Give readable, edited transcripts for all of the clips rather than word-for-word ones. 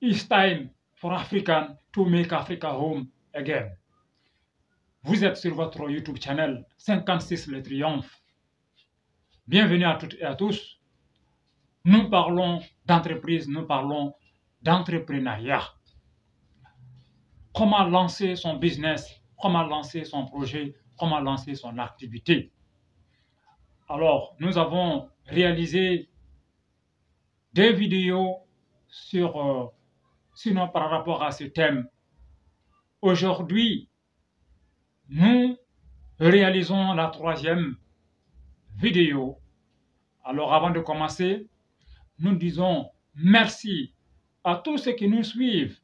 It's time for African to make Africa home again. Vous êtes sur votre YouTube channel 56 Le Triomphe. Bienvenue à toutes et à tous. Nous parlons d'entreprise, nous parlons d'entrepreneuriat. Comment lancer son business, comment lancer son projet, comment lancer son activité. Alors, nous avons réalisé des vidéos sinon par rapport à ce thème. Aujourd'hui, nous réalisons la 3e vidéo. Alors, avant de commencer, nous disons merci à tous ceux qui nous suivent.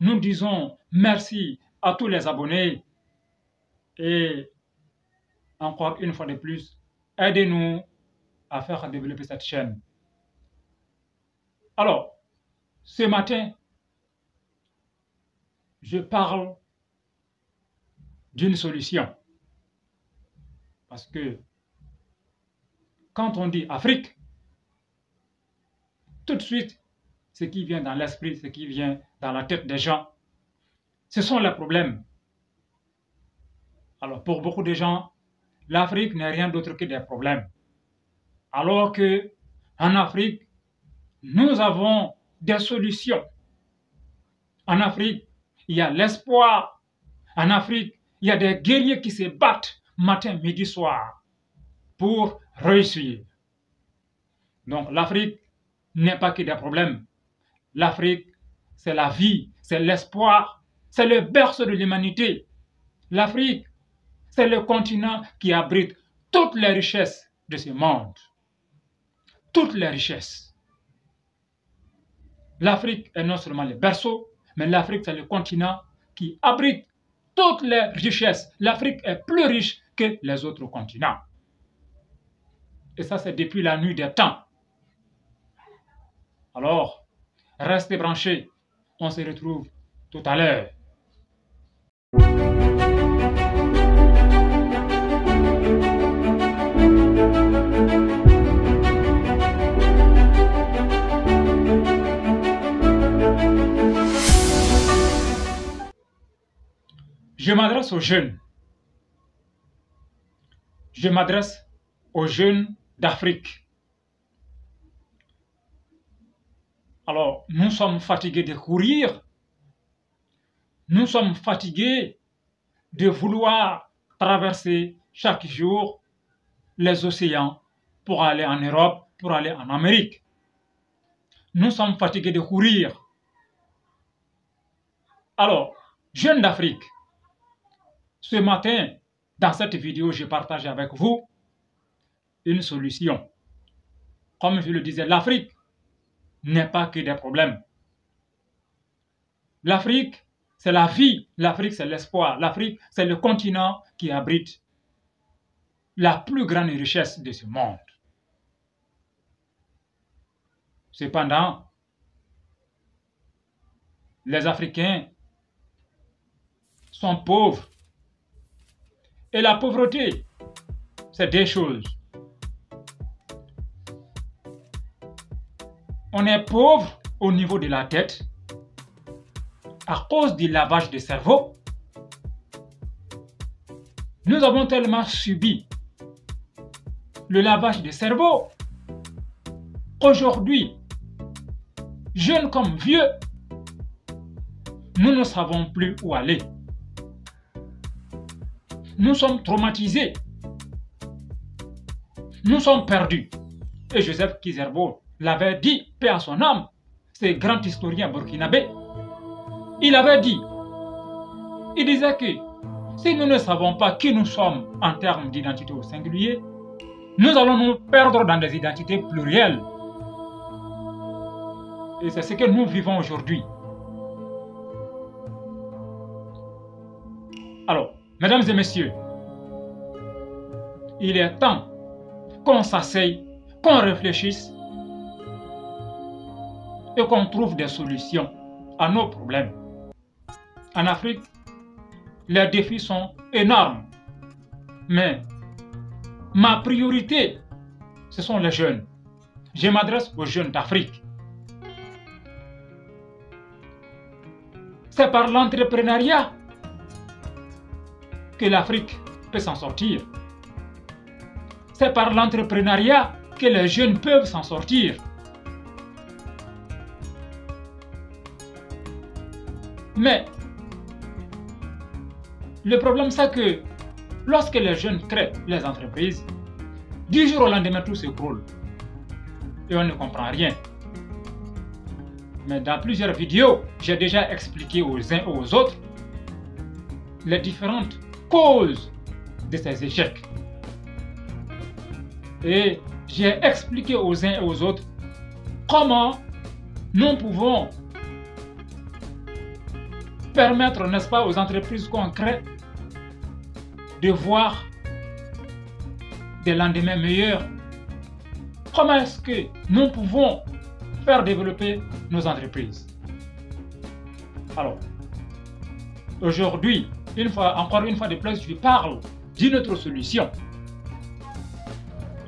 Nous disons merci à tous les abonnés. Et encore une fois de plus, aidez-nous à faire développer cette chaîne. Alors, ce matin, je parle d'une solution. Parce que quand on dit Afrique, tout de suite, ce qui vient dans l'esprit, ce qui vient dans la tête des gens, ce sont les problèmes. Alors, pour beaucoup de gens, l'Afrique n'est rien d'autre que des problèmes. Alors que en Afrique, nous avons des solutions. En Afrique, il y a l'espoir. En Afrique, il y a des guerriers qui se battent matin, midi, soir pour réussir. Donc l'Afrique n'est pas que des problèmes. L'Afrique, c'est la vie, c'est l'espoir, c'est le berceau de l'humanité. L'Afrique, c'est le continent qui abrite toutes les richesses de ce monde. Toutes les richesses. L'Afrique est non seulement le berceau, mais l'Afrique, c'est le continent qui abrite toutes les richesses. L'Afrique est plus riche que les autres continents. Et ça, c'est depuis la nuit des temps. Alors, restez branchés. On se retrouve tout à l'heure. Je m'adresse aux jeunes. Je m'adresse aux jeunes d'Afrique. Alors, nous sommes fatigués de courir. Nous sommes fatigués de vouloir traverser chaque jour les océans pour aller en Europe, pour aller en Amérique. Nous sommes fatigués de courir. Alors, jeunes d'Afrique, ce matin, dans cette vidéo, je partage avec vous une solution. Comme je le disais, l'Afrique n'est pas que des problèmes. L'Afrique, c'est la vie. L'Afrique, c'est l'espoir. L'Afrique, c'est le continent qui abrite la plus grande richesse de ce monde. Cependant, les Africains sont pauvres. Et la pauvreté, c'est deux choses. On est pauvre au niveau de la tête à cause du lavage de cerveau. Nous avons tellement subi le lavage de cerveau qu'aujourd'hui, jeunes comme vieux, nous ne savons plus où aller. Nous sommes traumatisés. Nous sommes perdus. Et Joseph Kizerbo l'avait dit, paix à son âme, ce grand historien burkinabé. Il avait dit, il disait que si nous ne savons pas qui nous sommes en termes d'identité au singulier, nous allons nous perdre dans des identités plurielles. Et c'est ce que nous vivons aujourd'hui. Alors, mesdames et messieurs, il est temps qu'on s'asseye, qu'on réfléchisse et qu'on trouve des solutions à nos problèmes. En Afrique, les défis sont énormes, mais ma priorité, ce sont les jeunes. Je m'adresse aux jeunes d'Afrique. C'est par l'entrepreneuriat que l'Afrique peut s'en sortir. C'est par l'entrepreneuriat que les jeunes peuvent s'en sortir. Mais le problème, c'est que lorsque les jeunes créent les entreprises, du jour au lendemain, tout s'écroule. Et on ne comprend rien. Mais dans plusieurs vidéos, j'ai déjà expliqué aux uns et aux autres les différentes causes de ces échecs. Et j'ai expliqué aux uns et aux autres comment nous pouvons permettre, n'est-ce pas, aux entreprises qu'on crée de voir des lendemains meilleurs. Comment est-ce que nous pouvons faire développer nos entreprises? Alors, aujourd'hui, encore une fois de plus, je parle d'une autre solution.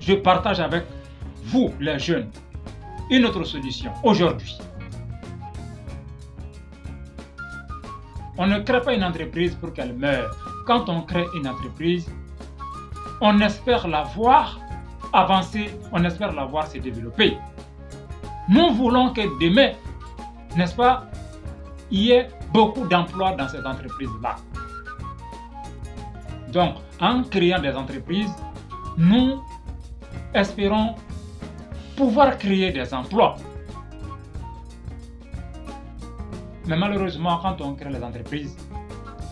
Je partage avec vous, les jeunes, une autre solution aujourd'hui. On ne crée pas une entreprise pour qu'elle meure. Quand on crée une entreprise, on espère la voir avancer, on espère la voir se développer. Nous voulons que demain, n'est-ce pas, il y ait beaucoup d'emplois dans ces entreprises-là. Donc, en créant des entreprises, nous espérons pouvoir créer des emplois. Mais malheureusement, quand on crée les entreprises,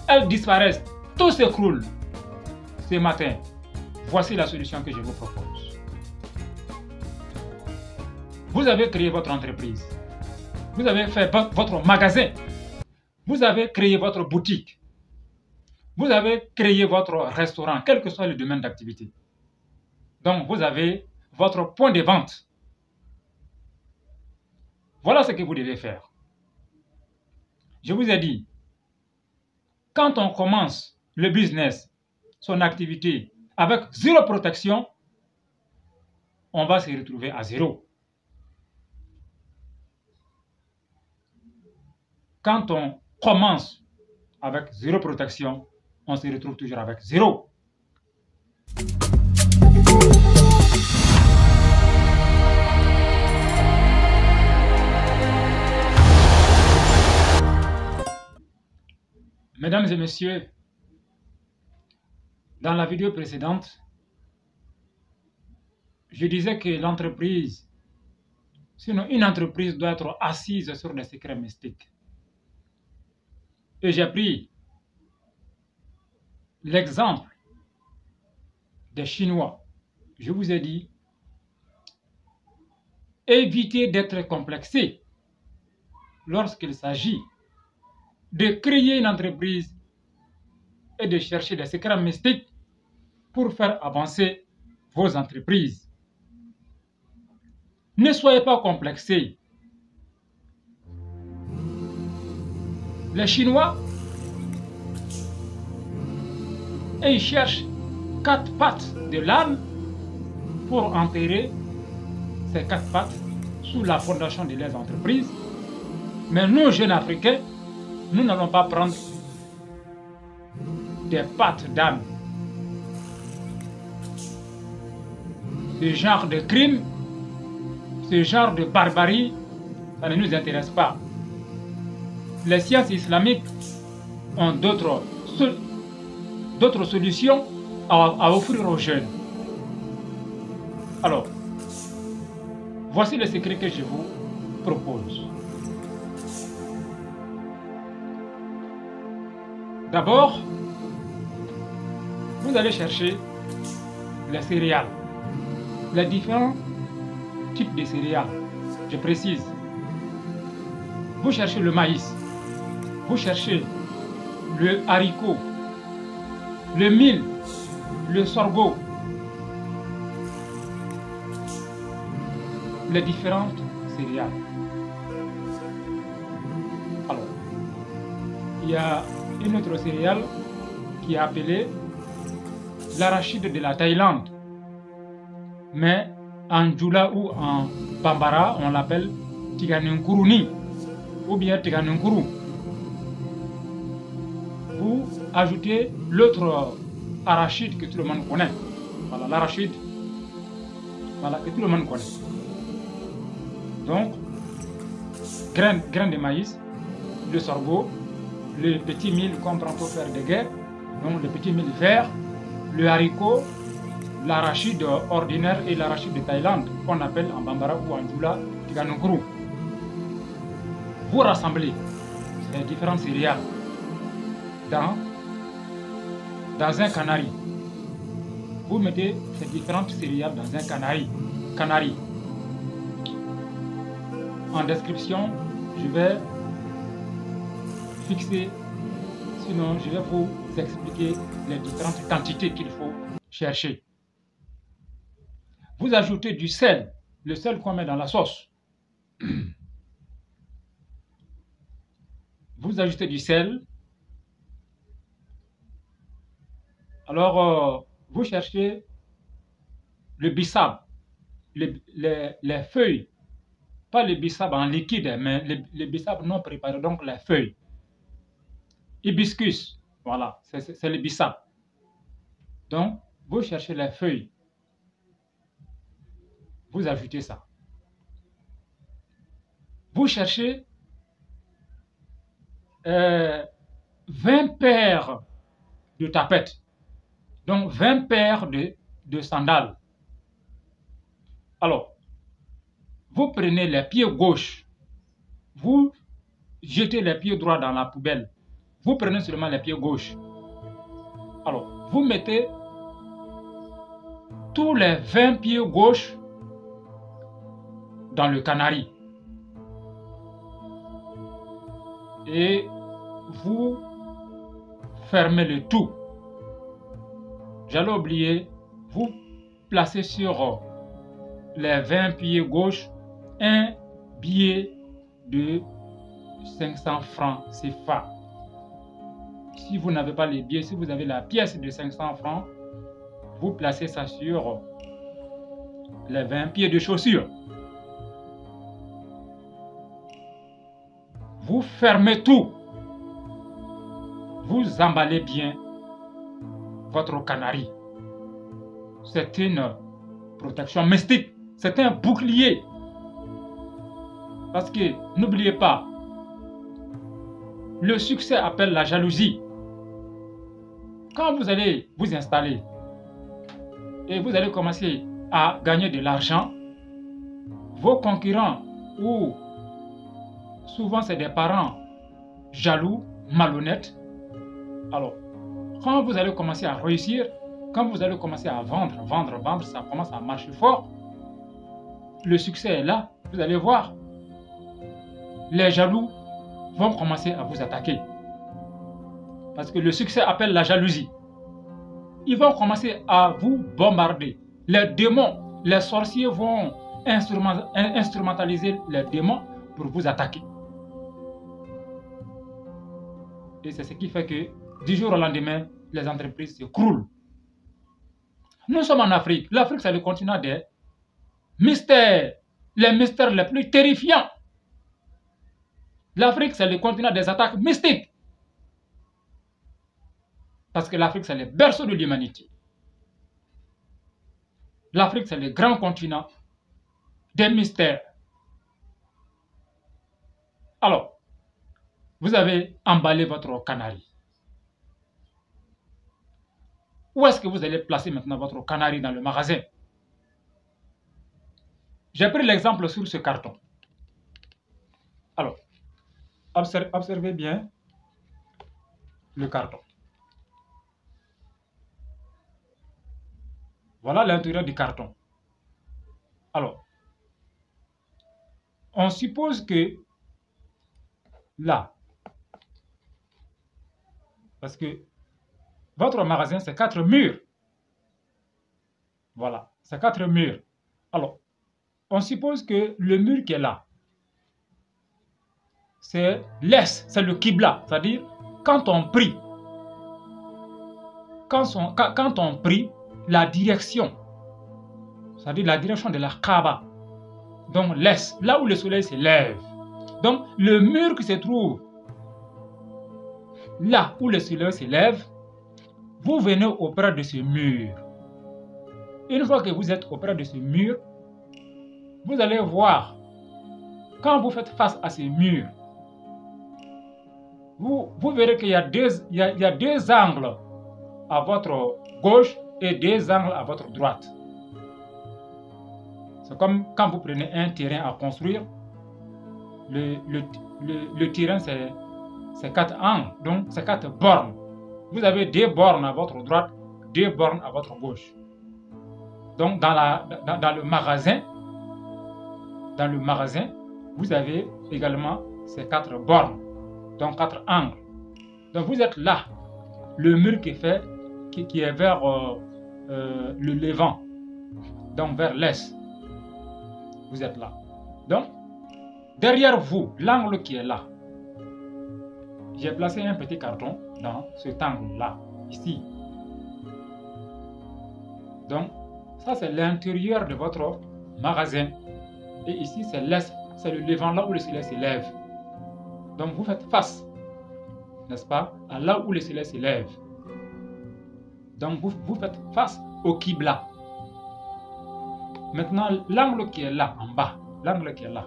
elles disparaissent, tout s'écroule. Ce matin, voici la solution que je vous propose. Vous avez créé votre entreprise, vous avez fait votre magasin, vous avez créé votre boutique, vous avez créé votre restaurant, quel que soit le domaine d'activité. Donc, vous avez votre point de vente. Voilà ce que vous devez faire. Je vous ai dit, quand on commence le business, son activité, avec zéro protection, on va se retrouver à zéro. Quand on commence avec zéro protection, on se retrouve toujours avec zéro. Mesdames et messieurs, dans la vidéo précédente, je disais que l'entreprise, sinon une entreprise doit être assise sur des secrets mystiques. Et j'ai pris l'exemple des Chinois. Je vous ai dit, évitez d'être complexé lorsqu'il s'agit de créer une entreprise et de chercher des secrets mystiques pour faire avancer vos entreprises. Ne soyez pas complexés. Les Chinois, ils cherchent 4 pattes de l'âne pour enterrer ces 4 pattes sous la fondation de leurs entreprises. Mais nous, jeunes Africains, nous n'allons pas prendre des pattes d'âne. Ce genre de crime, ce genre de barbarie, ça ne nous intéresse pas. Les sciences islamiques ont d'autres solutions à offrir aux jeunes. Alors, voici le secret que je vous propose. D'abord, vous allez chercher les céréales, les différents types de céréales. Je précise. Vous cherchez le maïs, vous cherchez le haricot, le mil, le sorgho, les différentes céréales. Alors, il y a une autre céréale qui est appelée l'arachide de la Thaïlande. Mais en Djoula ou en Bambara, on l'appelle Tiganinkuruni ou bien Tiganinkourou. ajouter l'autre arachide que tout le monde connaît. Voilà, l'arachide, voilà, que tout le monde connaît. Donc, graines de maïs, le sorgho, le petit mil qu'on prend pour faire des guerres, donc le petit mil vert, le haricot, l'arachide ordinaire et l'arachide de Thaïlande, qu'on appelle en bambara ou en djoula, tiganogru. Vous rassemblez les différents céréales dans un canari. Vous mettez ces différentes céréales dans un canari. En description, je vais fixer, sinon je vais vous expliquer les différentes quantités qu'il faut chercher. Vous ajoutez du sel, le sel qu'on met dans la sauce. Vous ajoutez du sel. Alors, vous cherchez le bissap, les feuilles, pas le bissap en liquide, mais les bissap non préparés, donc les feuilles. Hibiscus, voilà, c'est le bissap. Donc, vous cherchez les feuilles. Vous ajoutez ça. Vous cherchez 20 paires de tapettes. Donc, 20 paires de sandales. Alors, vous prenez les pieds gauche. Vous jetez les pieds droits dans la poubelle. Vous prenez seulement les pieds gauche. Alors, vous mettez tous les 20 pieds gauche dans le canari. Et vous fermez le tout. J'allais oublier, vous placez sur les 20 pieds gauche un billet de 500 francs CFA. Si vous n'avez pas les billets, si vous avez la pièce de 500 francs, vous placez ça sur les 20 pieds de chaussures. Vous fermez tout. Vous emballez bien votre canari. C'est une protection mystique. C'est un bouclier. Parce que n'oubliez pas, le succès appelle la jalousie. Quand vous allez vous installer et vous allez commencer à gagner de l'argent, vos concurrents ou souvent c'est des parents jaloux, malhonnêtes. Alors, quand vous allez commencer à réussir, quand vous allez commencer à vendre, ça commence à marcher fort. Le succès est là, vous allez voir. Les jaloux vont commencer à vous attaquer. Parce que le succès appelle la jalousie. Ils vont commencer à vous bombarder. Les démons, les sorciers vont instrumentaliser les démons pour vous attaquer. Et c'est ce qui fait que du jour au lendemain, les entreprises s'écroulent. Nous sommes en Afrique. L'Afrique, c'est le continent des mystères. Les mystères les plus terrifiants. L'Afrique, c'est le continent des attaques mystiques. Parce que l'Afrique, c'est le berceau de l'humanité. L'Afrique, c'est le grand continent des mystères. Alors, vous avez emballé votre canari. Où est-ce que vous allez placer maintenant votre canari dans le magasin? J'ai pris l'exemple sur ce carton. Alors, observez bien le carton. Voilà l'intérieur du carton. Alors, on suppose que là, parce que votre magasin, c'est 4 murs. Voilà, c'est 4 murs. Alors, on suppose que le mur qui est là, c'est l'est, c'est le Qibla. C'est-à-dire, quand on prie, quand on prie, la direction, c'est-à-dire la direction de la Kaaba, donc l'est, là où le soleil se lève. Donc, le mur qui se trouve là où le soleil s'élève, vous venez auprès de ce mur. Une fois que vous êtes auprès de ce mur, vous allez voir, quand vous faites face à ce mur, vous verrez qu'il y a deux angles à votre gauche et deux angles à votre droite. C'est comme quand vous prenez un terrain à construire, le terrain c'est 4 angles, donc c'est 4 bornes. Vous avez 2 bornes à votre droite, 2 bornes à votre gauche. Donc dans le magasin, vous avez également ces 4 bornes, donc 4 angles. Donc vous êtes là, le mur qui est vers le levant, donc vers l'est. Vous êtes là. Donc, derrière vous, l'angle qui est là, j'ai placé un petit carton dans cet angle-là, ici. Donc, ça c'est l'intérieur de votre magasin. Et ici c'est l'est, c'est le levant, là où le soleil s'élève. Donc vous faites face, n'est-ce pas, à là où le soleil s'élève. Donc vous faites face au Qibla. Maintenant, l'angle qui est là, en bas, l'angle qui est là,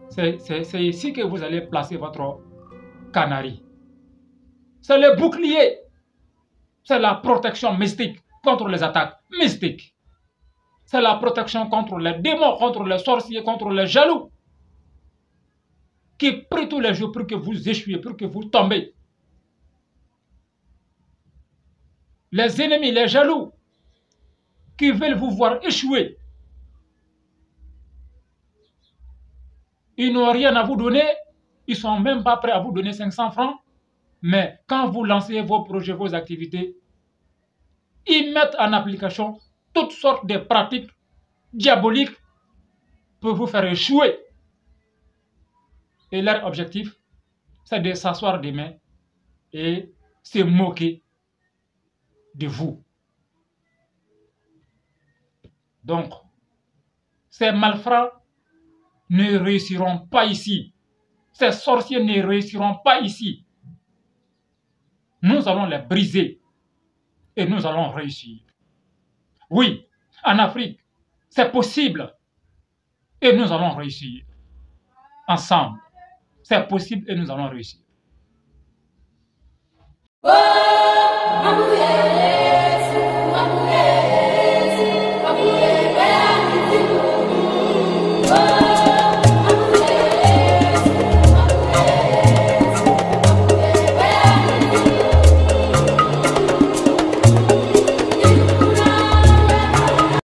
c'est ici que vous allez placer votre canari. C'est le bouclier. C'est la protection mystique contre les attaques mystiques. C'est la protection contre les démons, contre les sorciers, contre les jaloux, qui prient tous les jours pour que vous échouiez, pour que vous tombez. Les ennemis, les jaloux, qui veulent vous voir échouer, ils n'ont rien à vous donner, ils ne sont même pas prêts à vous donner 500 francs, mais quand vous lancez vos projets, vos activités, ils mettent en application toutes sortes de pratiques diaboliques pour vous faire échouer. Et leur objectif, c'est de s'asseoir demain et se moquer de vous. Donc, ces malfrats ne réussiront pas ici. Ces sorciers ne réussiront pas ici. Nous allons les briser et nous allons réussir. Oui, en Afrique, c'est possible et nous allons réussir. Ensemble, c'est possible et nous allons réussir.